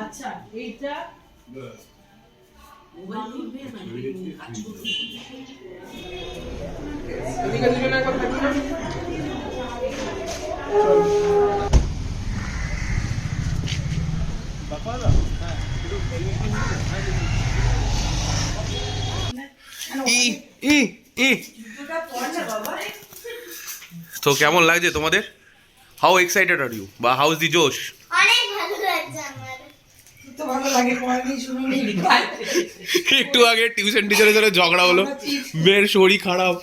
আচ্ছা এইটা তো কেমন লাগছে তোমাদের? হাউ এক্সাইটেড আর ইউ বা হাউ ইজ দি জোশ? অনেক ভালো লাগছে আমার। তো ভালো লাগে পড়ানি শুনুনি একটু আগে টিউশন টিচারের সাথে ঝগড়া হলো, মেয়ের শরীর খারাপ।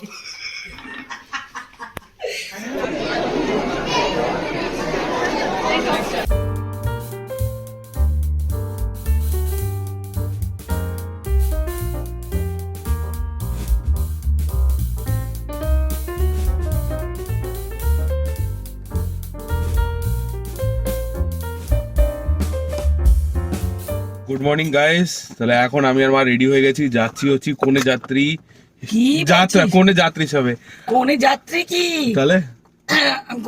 Good morning guys. তাহলে এখন আমি আর মা রেডি হয়ে গেছি, যাচ্ছি হচ্ছে কনে যাত্রী যাত্রা, কনে যাত্রী হিসাবে। কোনে যাত্রী কি তাহলে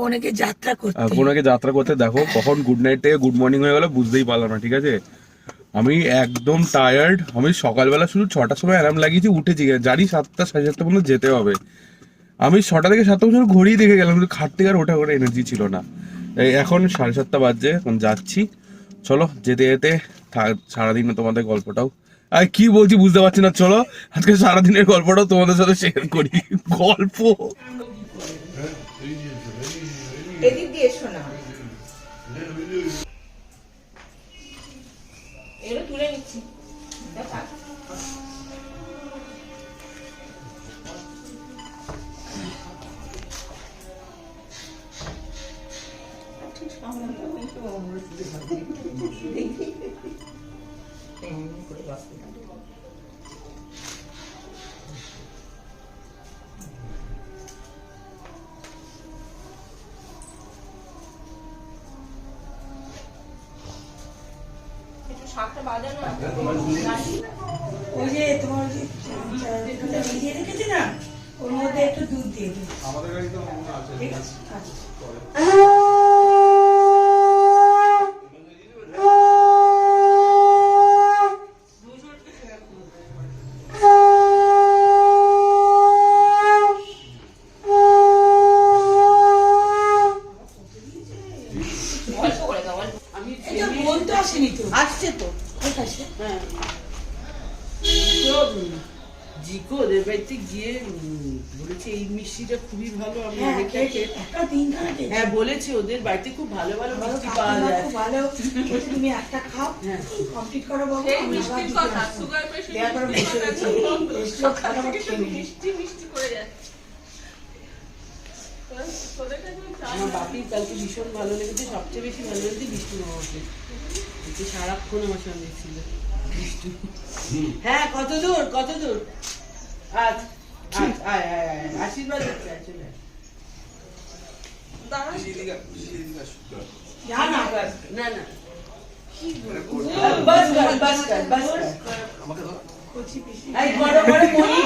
কোনেকে যাত্রা করতে, কোনাকে যাত্রা করতে। দেখো কখন গুড নাইট থেকে গুড মর্নিং হয়ে গেল বুঝতেই পারলাম না, ঠিক আছে? আমি একদম টায়ার্ড। আমি সকালবেলা শুধু 6টার সময় অ্যালার্ম লাগিয়েছি, উঠেছি, জানি 7টা 7:30 পর্যন্ত যেতে হবে। আমি 6টা থেকে 7টা পর্যন্ত ঘড়িই দেখে গেলাম, কিন্তু খাট থেকে আর ওঠা করে এনার্জি ছিল না। এখন 7:30 বাজছে, এখন যাচ্ছি। চলো যেতে যেতে সারাদিন তোমাদের গল্পটাও, আর কি বলছি বুঝতে পারছি না। চলো আজকে সারাদিনের গল্পটাও তোমাদের সাথে শেয়ার করি। গল্প এদিক দিয়ে শোনা এগুলো তুলে নিচ্ছি। ওই যে তোমার ভিজিয়ে রেখেছি না, ওর মধ্যে একটু দুধ দিয়ে দিই। ঠিক আছে আসছে তো। হ্যাঁ জিকো ওদের বাড়িতে গিয়ে বলেছে এই মিষ্টিটা খুবই ভালো। আমি হ্যাঁ বলেছি ওদের বাড়িতে খুব ভালো ভালো মিষ্টি পাওয়া যায়। ভালো তুমি একটা খাও, কমপ্লিট করো বাবু। মিষ্টির কথা সুগার পেশেন্ট মিষ্টি মিষ্টি করে যাচ্ছে। আমার বাপির কালকে ভীষণ ভালো লেগেছে, সবচেয়ে বেশি ভালো লেগেছে বিষ্ণু বাবাকে। সারাক্ষণ আমার সঙ্গে ছিল বিষ্ণু। হ্যাঁ কত দূর কত দূর? আশীর্বাদ না না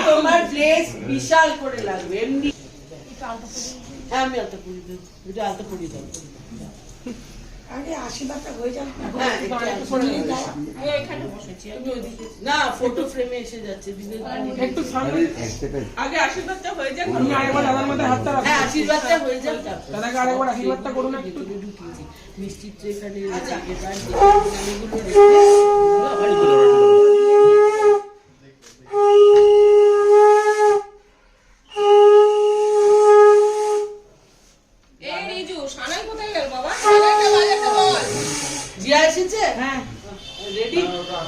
তোমার প্লেস বিশাল করে লাগবে এমনি। হ্যাঁ আমি আলতা পরি দেবো, এটা আলতা পরি দেবো। আগে আশীর্বাদটা হয়ে যাবে না, ফটো ফ্রেমে এসে যাচ্ছে। একটু আগে আশীর্বাদটা হয়ে যাক, আরেকবার দাদার মধ্যে হাতটা রাখো। হ্যাঁ আশীর্বাদটা হয়ে যাক, দাদাকে আরেকবার আশীর্বাদটা করুন। একটু ঢুকিয়েছি মিষ্টির তো এখানে জিয়া এসেছে। হ্যাঁ রেডি।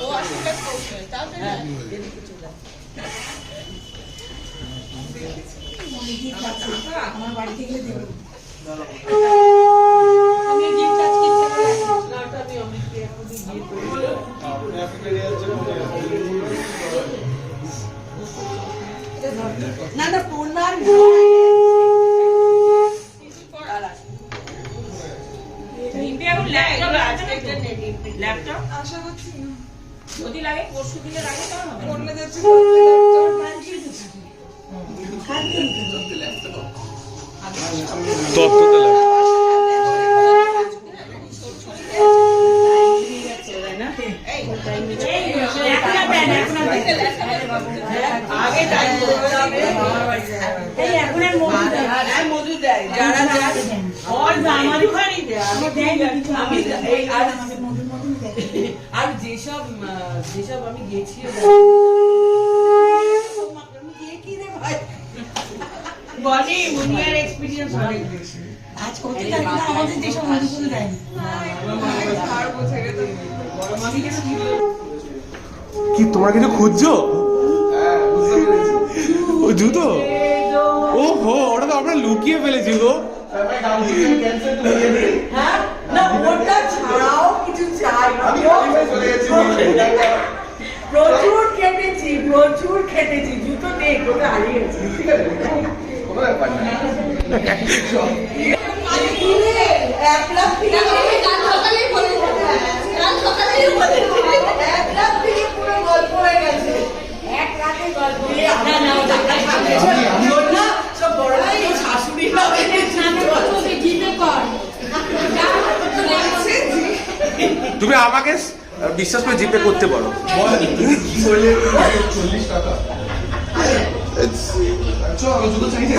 ও আশীর্বাদ করছে তাড়াতাড়ি। হ্যাঁ এদিকে চলে আমার বাড়িতে গিয়ে দেব। আমি গিফট আজকে ইচ্ছা করে নাটা আমি অমৃতকে এখন গিয়ে করব। না না পূর্ণার ল্যাপটপ আশা করছি যদি লাগে পরশু দিলে লাগে তো হবে। করলে যাচ্ছে তত্ত্ব টাইমে আগে টাইম মধু দেয় যারা আমারই ঘরে দেয় আমি এই আর যেসব আমি গেছি বলে মুনিয়ার এক্সপেরিয়েন্স অনেক বেশি আজ কত টাকা আমাদের যেসব মধুগুলো দেয় কি তোমরা কিছু খুঁজছো? ও জুতো, ও হো, ওটা তো আমরা লুকিয়ে ফেলেছি গো। প্রচুর খেটেছি জুতো নেই কোথায় হারিয়েছি। তুমি আমাকে বিশ্বাস করে জিপে করতে পারো। 40 টাকা জুতো চাইছে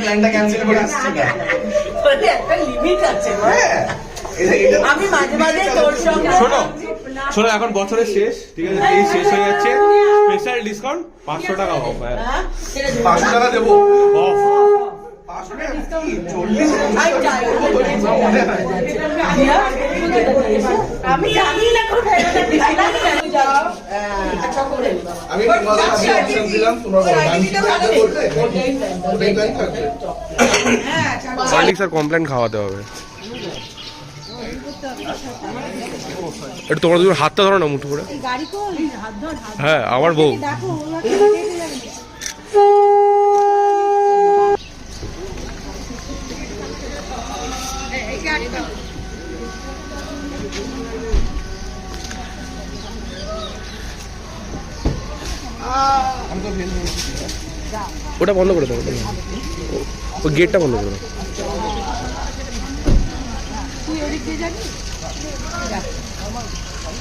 প্ল্যানটা ক্যান্সেল করে আসছি না, একটা লিমিট আছে আমি মাঝে মাঝে তোর সঙ্গে শোনো এখন বছরের শেষ, ঠিক আছে, এই শেষ হয়ে যাচ্ছে, স্পেশাল ডিসকাউন্ট 500 টাকা অফ। 500 টাকা দেবো অফ। আমি জানি না কোথায় আমি অপশন দিলাম, তোমরা হরলিক্স আর কমপ্লেন খাওয়াতে হবে। একটু তোমরা দুজন হাতটা ধরো না মুঠো করে। হ্যাঁ আমার বউ। ওটা বন্ধ করে দাও, ওই গেটটা বন্ধ করে দাও।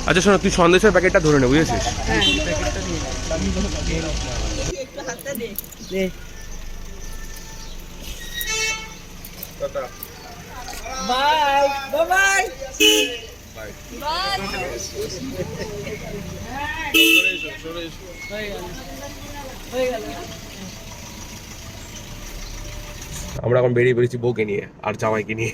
আচ্ছা শোনো, তুই সন্দেশের প্যাকেটটা ধরে নে, বুঝেছিস? বাই বাই আমরা এখন বেরিয়ে পড়েছি বউকে নিয়ে আর জামাইকে নিয়ে।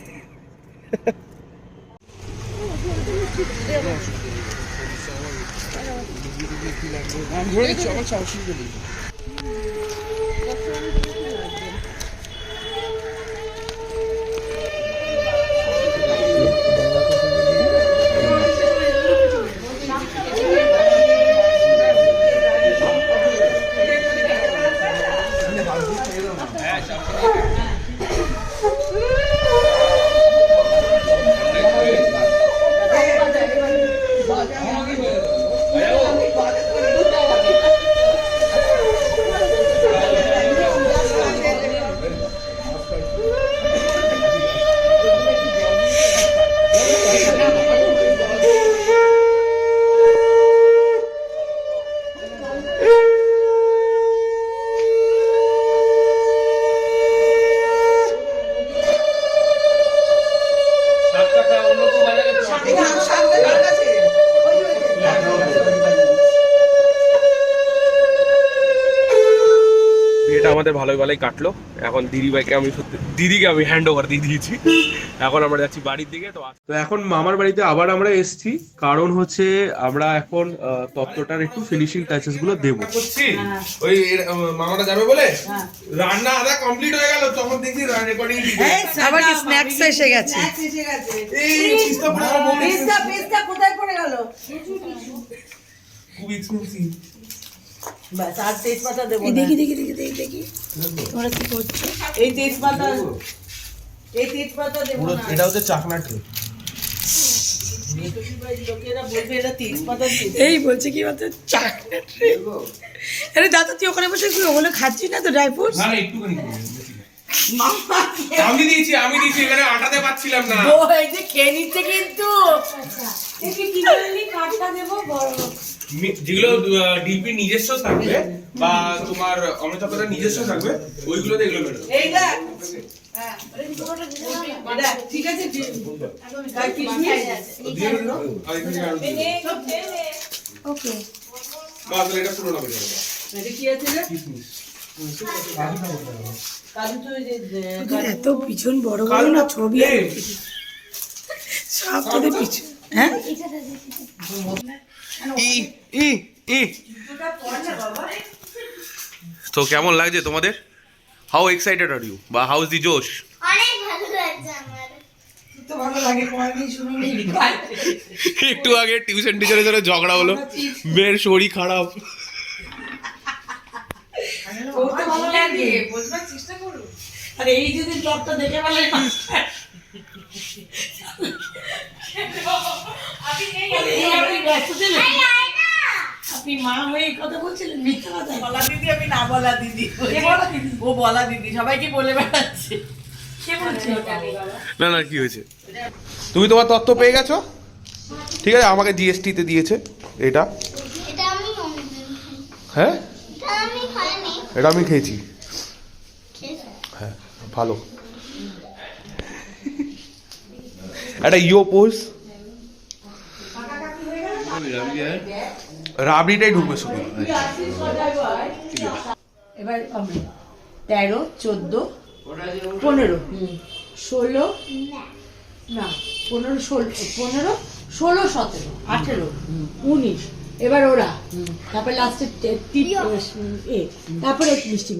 বিয়েটা আমাদের ভালোই ভালোই কাটলো। এখন দিদিভাইকে আমি দিদিকে আমি হ্যান্ড ওভার দিয়ে দিয়েছি। এখন আমরা যাচ্ছি বাড়ির দিকে। তো এখন মামার বাড়িতে আবার আমরা এসেছি, কারণ হচ্ছে আমরা এখন তত্ত্বটার একটু ফিনিশিং টাচেস গুলো দেবো। ওই মামাটা যাবে বলে রান্না আধা কমপ্লিট হয়ে গেল, তখন দেখি রেকর্ডিং আবার কি স্ন্যাক্স এসে গেছে। এই পিস্তা কোথায় পড়ে গেল? খুব এক্সপেন্সিভ। বাস আর তেজপাতা দেবো না। দেখি তোমরা কি করছো? এই তেজপাতা দেবো না। এটা হচ্ছে চাকনা ট্রে। শ্বশুর বাড়ির লোকেরা বলবে এরা তেজপাতা দিয়েছে। এই বলছে কি বলতে চকলেট রে। আরে দাদা তুই ওখানে বসে তুই ওগুলো খাচ্ছিস না তো ড্রাই ফ্রুটস? না একটুখানি আমি দিয়েছি এখানে আটাতে পাচ্ছিলাম না। ও এই যে খেয়ে নিচ্ছে কিন্তু। যেগুলো ডিপি নিজস্ব থাকবে বা তোমার অমিতাভের নিজস্ব থাকবে ওইগুলোতে এগুলো বেরোবে। এই দেখ দেখ, ঠিক আছে আর কিশমিশ দিয়ে দাও আর এখানে আর দিয়ে দাও। ওকে বাস এটা পুরো না বেরোবে। এটা কি আছে রে? কিশমিশ কাজু তো এই যে তোদের এত পিছন বড় বড় না ছবি আর সব তোদের পিছন। হ্যাঁ তো কেমন লাগছে তোমাদের? হাউ এক্সাইটেড আর ইউ বা হাউ ইজ দি জোশ? অনেক ভালো লাগছে আমার। তো ভালো লাগে কোয়ালিটি শুনুনি একটু আগে টিউশন টিচারের সাথে ঝগড়া হলো, মেয়ের শরীর খারাপ। করতে ভালো লাগে বুঝবার চেষ্টা করো। আর এই যদি ব্লগটা দেখে বলে আপনি মা হয়ে এই কথা বলছিলেন মিথ্যা কথা। বলা দিদি, আমি না বলা দিদি। ও বলা দিদি সবাইকে বলে বেড়াচ্ছে। কে বলছে ওটা? না না কি হয়েছে? তুমি তোমার তথ্য পেয়ে গেছো, ঠিক আছে? আমাকে জিএসটি তে দিয়েছে এটা। এটা আমি হ্যাঁ এটা আমি খাইনি। এটা আমি খেয়েছি। হ্যাঁ ভালো। একটা ইও পোজ রাবড়িটাই ঢুকবে শুধু। এবার আমি 13, 14, 15, 16 না 15, 16, 17, 18, 19 এবার ওরা, তারপর লাস্টে তারপরে মিষ্টি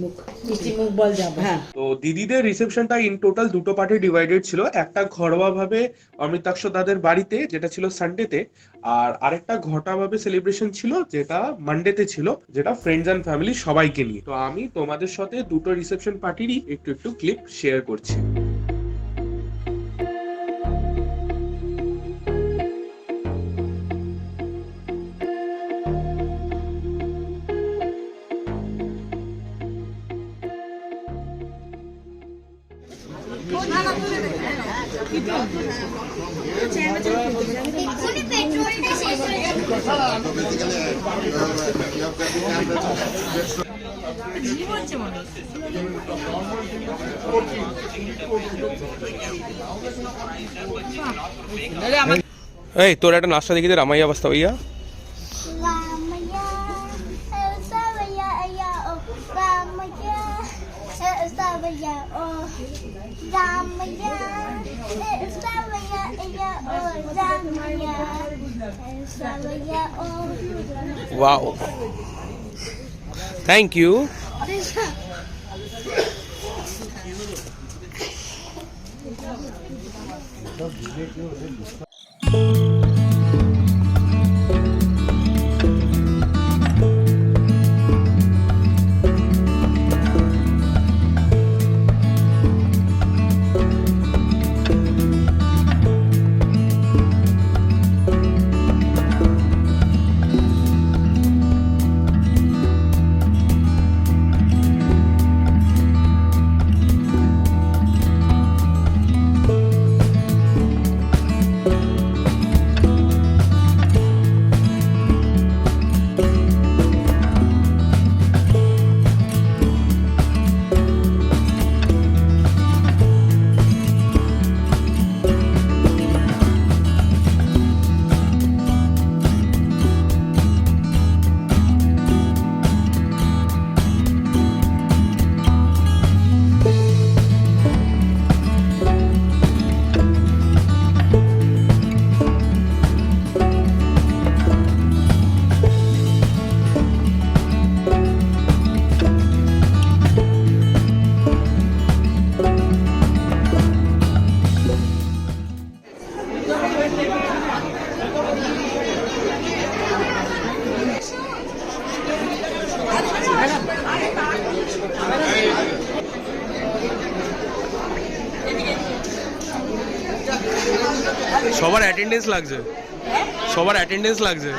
মুখ বল যাবে। হ্যাঁ তো দিদিদের রিসেপশনটা ইন টোটাল দুটো পার্টে ডিভাইডেড ছিল। একটা ঘরোয়া ভাবে অমিতাক্ষ দাদের বাড়িতে যেটা ছিল সানডেতে, আর আরেকটা ঘটা ভাবে সেলিব্রেশন ছিল যেটা মানডেতে ছিল, যেটা ফ্রেন্ডস এন্ড ফ্যামিলি সবাইকে নিয়ে। তো আমি তোমাদের সাথে দুটো রিসেপশন পার্টিরই একটু ক্লিপ শেয়ার করছি। এক্ষুনি পেট্রোলটা শেষ হয়ে যাবে। এই তোর একটা নাচটা দেখি দে, রামাইয়া বাস্তা ভাইয়া। Ramaya, Savaya, oh, Ramaya, Savaya, oh, Ramaya, Savaya, oh, Ramaya, Savaya, oh. Wow, thank you. সবার অ্যাটেন্ডেন্স লাগছে। সবার অ্যাটেন্ডেন্স লাগছে।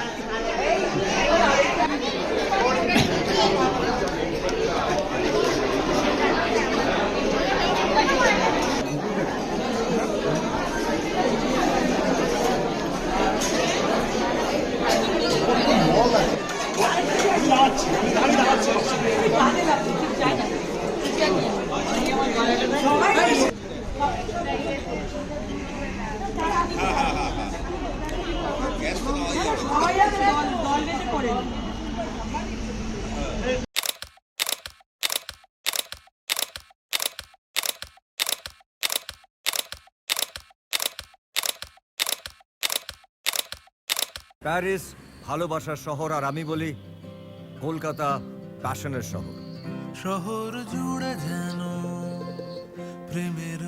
প্যারিস ভালোবাসার শহর, আর আমি বলি কলকাতা প্যাশনের শহর। শহর জুড়ে যেন প্রেমের